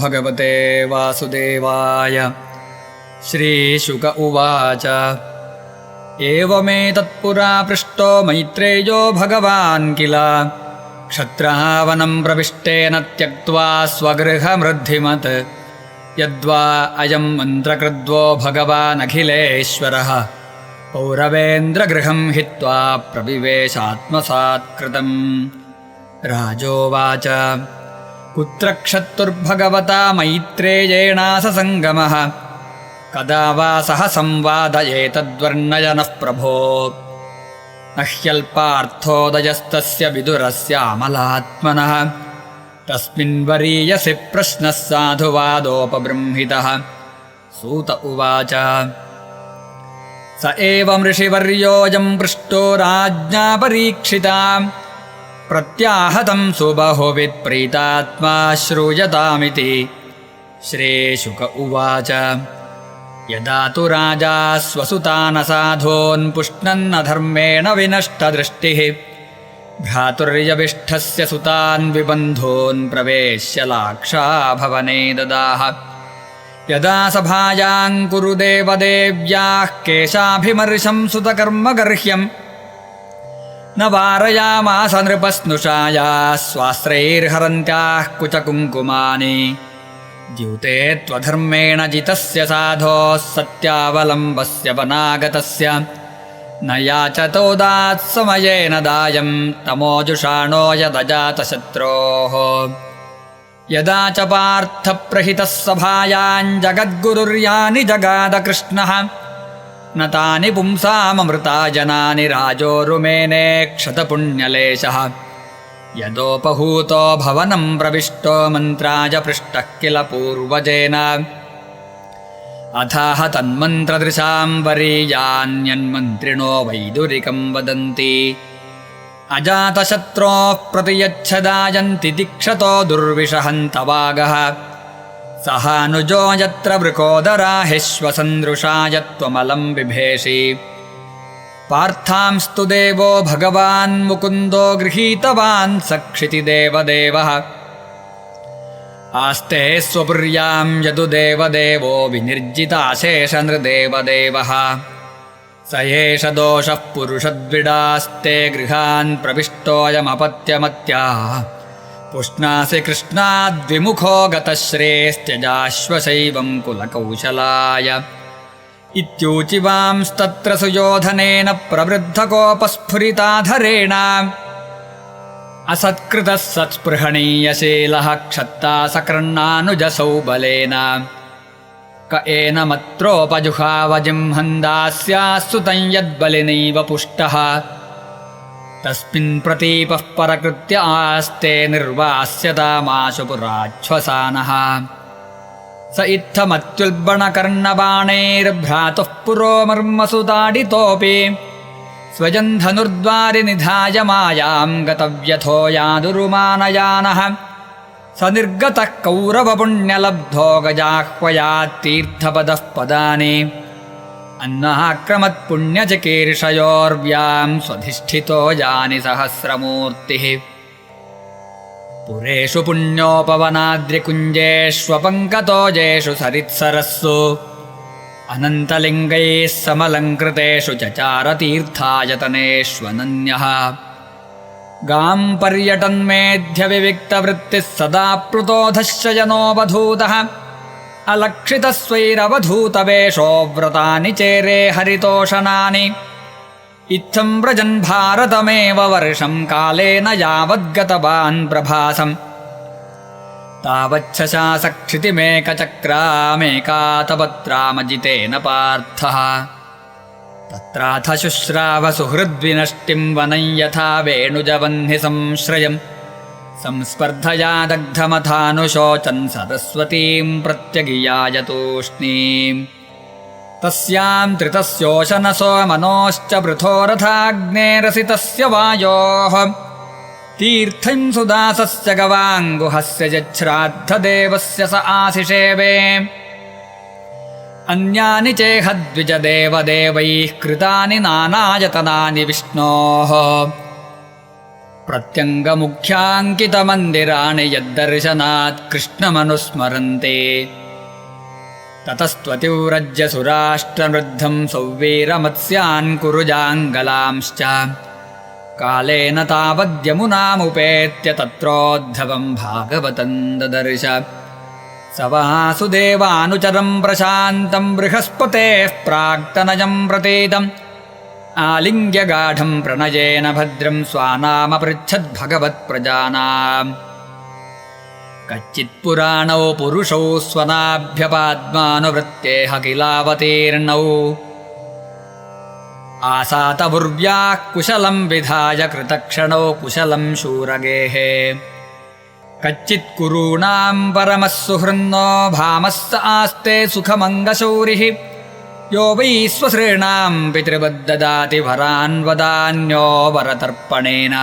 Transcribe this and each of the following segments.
भगवते वासुदेवाय। श्रीशुक उवाच एवमेतत्पुरा पृष्टो मैत्रेयो भगवान् किल क्षत्रः वनं प्रविष्टेन त्यक्त्वा स्वगृहमृद्धिमत् यद्वा अयं मन्त्रकृद्वो भगवानखिलेश्वरः पौरवेन्द्रगृहं हित्वा प्रविवेशात्मसात्कृतम्। राजोवाच कुत्र क्षत्तुर्भगवता मैत्रेयेणाससङ्गमः कदा वा सह संवादयेतद्वर्णयनः प्रभो। न ह्यल्पार्थोदयस्तस्य विदुरस्यामलात्मनः तस्मिन्वरीयसि प्रश्नः साधुवादोपबृंहितः। सूत उवाच स एवं ऋषिवर्योऽयं पृष्टो राज्ञा परीक्षिता प्रत्याहतं सुबहुवित्प्रीतात्मा श्रूयतामिति। श्रीशुक उवाच यदा तु राजा स्वसुतानसाधून् पुष्णन्न धर्मेण विनष्टदृष्टिः भ्रातुर्यविष्ठस्य सुतान् विबन्धून् प्रवेश्य लाक्षाभवने ददाह। यदा सभायां कुरु देवदेव्याः केशाभिमर्शं सुतकर्मगर्ह्यं न वारयामास नृपस्नुषायाः स्वास्त्रैर्हरन्त्याः कुचकुङ्कुमानि। द्यूते त्वधर्मेण जितस्य साधोः सत्यावलम्बस्य वनागतस्य न याचतोदात्समयेन दायं तमोजुषाणो यदजातशत्रोः। यदा च पार्थप्रहितः सभायां जगद्गुरुर्यानि जगादकृष्णः न तानि पुंसाममृता जनानि राजोरुमेने क्षतपुण्यलेशः। यदोपहूतो भवनं प्रविष्टो मन्त्राय पृष्टः किल पूर्वजेन अथाह तन्मन्त्रदृशां वरीयान्यन्मन्त्रिणो वैदुरिकं वदन्ति। अजातशत्रोः प्रतियच्छदायन्ति दीक्षतो दुर्विषहन्तवागः सहानुजो यत्र वृकोदराहिश्वसन्दृशा यत्त्वमलं बिभेषि। पार्थांस्तु देवो भगवान् मुकुन्दो गृहीतवान् सक्षितिदेवदेवः आस्ते स्वपुर्यां यदुदेवदेवो विनिर्जिताशेषनृदेवदेवः। स एष दोषः पुरुषद्विडास्ते गृहान् प्रविष्टोऽयमपत्यमत्याः पुष्णासि कृष्णाद्विमुखो गतश्रेस्त्यजाश्वशैवं कुलकौशलाय। इत्यूचिवांस्तत्र सुयोधनेन प्रवृद्धकोपस्फुरिताधरेण असत्कृतः सत्स्पृहणीयशीलः क्षत्ता सकर्णानुजसौ बलेन। क एनमत्रोपजुहावजिह्मन्दास्यास्तुतं यद्बलिनैव पुष्टः तस्मिन् प्रतीपः परकृत्य आस्ते निर्वास्यतामाशु पुराच्छ्वसानः। स इत्थमत्युल्बणकर्णबाणैर्भ्रातुः पुरो मर्मसुताडितोऽपि स्वयं धनुर्द्वारि निधाय मायां गतव्यथो यादुरुमानयानः। स निर्गतः कौरवपुण्यलब्धो गजाह्वयात्तीर्थपदः पदानि अन्नाक्रमत्पुण्यचिकीर्षयोर्व्यां स्वधिष्ठितो यानि सहस्रमूर्तिः। पुरेषु पुण्योपवनाद्रिकुञ्जेष्वपङ्कतोजेषु सरित्सरस्सु अनन्तलिङ्गैः समलङ्कृतेषु चचारतीर्थायतनेष्वनन्यः। गां पर्यटन्मेध्यविविक्तवृत्तिः सदा प्लुतोधश्चयनोऽवधूतः अलक्षितस्वैरवधूतवेषो व्रतानि चेरे हरितोषणानि। इत्थं व्रजन् भारतमेव वर्षं कालेन यावद्गतवान् प्रभासम् तावच्छशासक्षितिमेकचक्रामेकातपत्रामजितेन पार्थः। तत्राथ शुश्रावसुहृद्विनष्टिं वनं यथा वेणुजवह्नि संश्रयम् संस्पर्धया दग्धमथानुशोचन् सरस्वतीं प्रत्यगियाय तूष्णीम्। तस्यां त्रितस्योशनसो मनोश्च पृथोरथाग्नेरसितस्य वायोः तीर्थं सुदासस्य गवाङ्गुहस्य यच्छ्राद्धदेवस्य स आशिषेवे। अन्यानि चेहद्विजदेवदेवैः कृतानि नानायतनानि विष्णोः प्रत्यङ्गमुख्याङ्कितमन्दिराणि यद्दर्शनात् कृष्णमनुस्मरन्ते ततस्त्वतिव्रज्यसुराष्ट्रवृद्धं सौवीरमत्स्यान् कुरुजाङ्गलांश्च कालेन तावद्यमुनामुपेत्य तत्रोद्धवं भागवतं ददर्श स वासुदेवानुचरं प्रशान्तं बृहस्पतेः प्राक्तनजं प्रतीतम् आलिङ्ग्य गाढं प्रणयेन भद्रं स्वानामपृच्छद्भगवत्प्रजानाम् कच्चित्पुराणौ पुरुषौ स्वनाभ्यपाद्मानुवृत्तेह किलावतीर्णौ आसातभुर्व्याः कुशलं विधाय कृतक्षणौ कुशलं शूरगेः कच्चित्कुरूणां परमः सुहृन्नो भामः स आस्ते सुखमङ्गशौरिः यो वै स्वश्रेणां पितृवद्ददाति वरान् वदान्यो वरतर्पणेन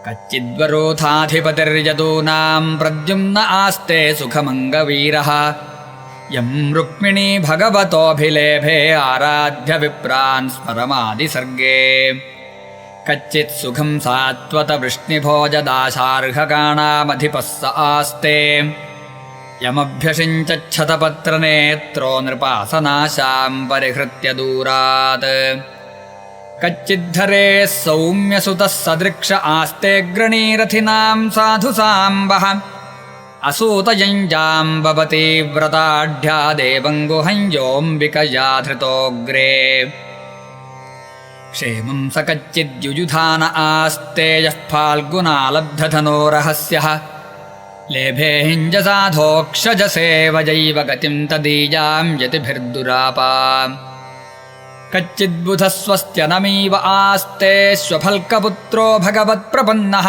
कच्चिद्वरोधाधिपतिर्यदूनां प्रद्युम्न आस्ते सुखमङ्गवीरः यं रुक्मिणी भगवतोऽभिलेभे आराध्य विप्रान् स्मरमादिसर्गे कच्चित् सुखं सात्वतवृष्णिभोजदाशार्हकाणामधिपः स आस्ते यमभ्यषिञ्चच्छतपत्रनेत्रो नृपासनाशां परिहृत्य दूरात् कच्चिद्धरे सौम्यसुतः सदृक्ष आस्तेऽग्रणीरथिनां साधुसाम्बः असूतयञ्जाम्बवती व्रताढ्या देवङ्गुहञ्जोऽम्बिकया धृतोऽग्रे क्षेमं स कच्चिद्युजुधान आस्ते यः फाल्गुनालब्धधनोरहस्यः लेभे हिञ्जसाधोक्षजसेवजैव गतिं तदीयां यतिभिर्दुरापा कच्चिद्बुधः स्वस्त्यनमीव आस्ते स्वफल्कपुत्रो भगवत्प्रपन्नः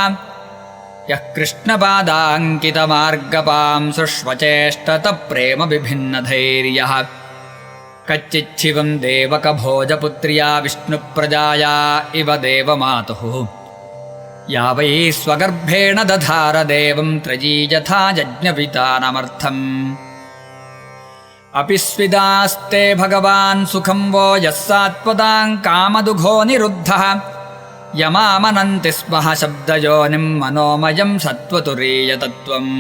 यः कृष्णपादाङ्कितमार्गपां सुष्वचेष्टतप्रेम विभिन्नधैर्यः कच्चिच्छिवं देवकभोजपुत्र्या विष्णुप्रजाया इव देवमातुः या वै स्वगर्भेण दधार देवं त्रयी यथा यज्ञवितानमर्थम् अपि स्विदास्ते भगवान् सुखं वो यः सात्वतां कामदुघो निरुद्धः यमामनन्ति स्मः शब्दयोनिं मनोमयं सत्त्वतुरीयतत्त्वम्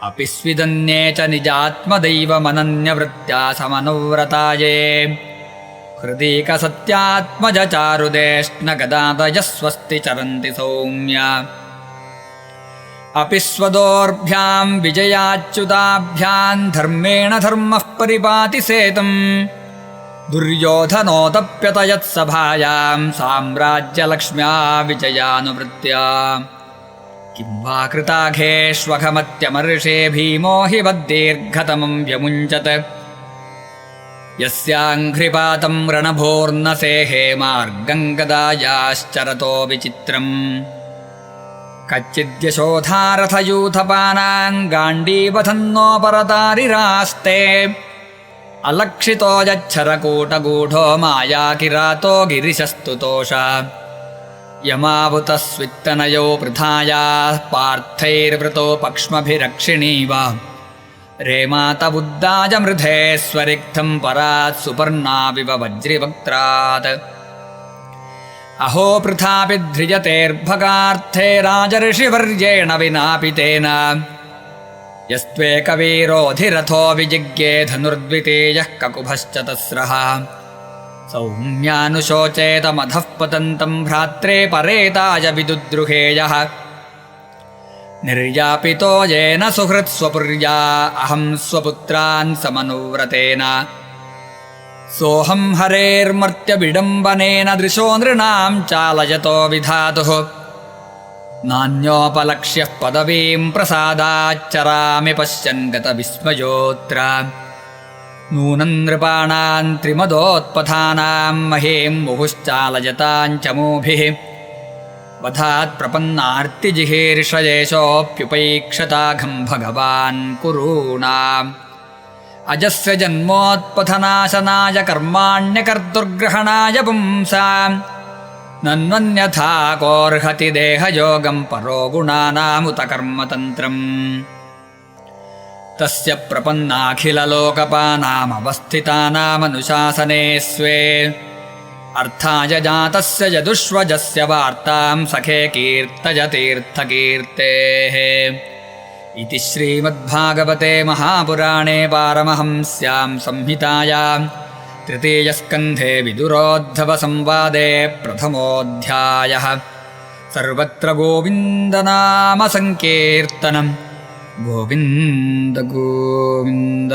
अपि स्विदन्ये च निजात्मदैवमनन्यवृत्त्या समनुव्रताये हृदीकसत्यात्मजचारुदेष्णगदादयः स्वस्ति चरन्ति सौम्य अपि स्वदोर्भ्यां विजयाच्युताभ्यां धर्मेण धर्मः परिपाति सेतुम् दुर्योधनोदप्यतयत्सभायां साम्राज्यलक्ष्म्या विजयानुवृत्त्या किं वा कृताघेष्वघमत्यमर्षे भीमो हि वद्दीर्घतमं व्यमुञ्चत् यस्याङ्घ्रिपातं रणभोर्नसेहे मार्गं गदायाश्चरतो विचित्रम् कच्चिद्यशोधारथयूथपानां गाण्डीवधन्नोपरतारिरास्ते अलक्षितो यच्छरकूटगूढो मायाकिरातो गिरिशस्तुतोष यमावुतस्वित्तनयो पृथायाः पार्थैर्वृतो पक्ष्मभिरक्षिणीव रेमातबुद्धाय मृधेश्वरिक्थं परात् सुपर्णाविव वज्रिवक्त्रात् अहो पृथापि ध्रियतेर्भगार्थे राजर्षिवर्येण विनापि तेन यस्त्वेकवीरोऽधिरथो विजिज्ञे धनुर्द्वितीयः ककुभश्च तस्रः सौम्यानुशोचेतमधः पतन्तं भ्रात्रे परेताय विदुद्रुहेयः निर्यापितो येन सुहृत्स्वपुर्या अहं स्वपुत्रान् समनुव्रतेन सोऽहं हरेर्मर्त्यविडम्बनेन दृशो नृणां चालयतो विधातुः नान्योपलक्ष्यः पदवीं प्रसादाच्चरामि पश्यन् गतविस्मयोऽत्र नूनं नृपाणां त्रिमदोत्पथानां महीं मुहुश्चालयतां च मूभिः वधात् प्रपन्नार्तिजिहीर्षयेषोऽप्युपैक्षताघं भगवान् कुरूणाम् अजस्य जन्मोत्पथनाशनाय कर्माण्यकर्तुर्ग्रहणाय पुंसाम् नन्वन्यथा कोऽर्हति देहयोगं परो गुणानामुत कर्मतन्त्रम् तस्य प्रपन्नाखिललोकपानामवस्थितानामनुशासने स्वे अर्थाय जातस्य यदुष्वजस्य वार्तां सखे कीर्तयतीर्थकीर्तेः इति श्रीमद्भागवते महापुराणे पारमहंस्यां संहितायां तृतीयस्कन्धे विदुरोद्धवसंवादे प्रथमोऽध्यायः। सर्वत्र गोविन्दनामसङ्कीर्तनम् गोविन्द गोविन्द।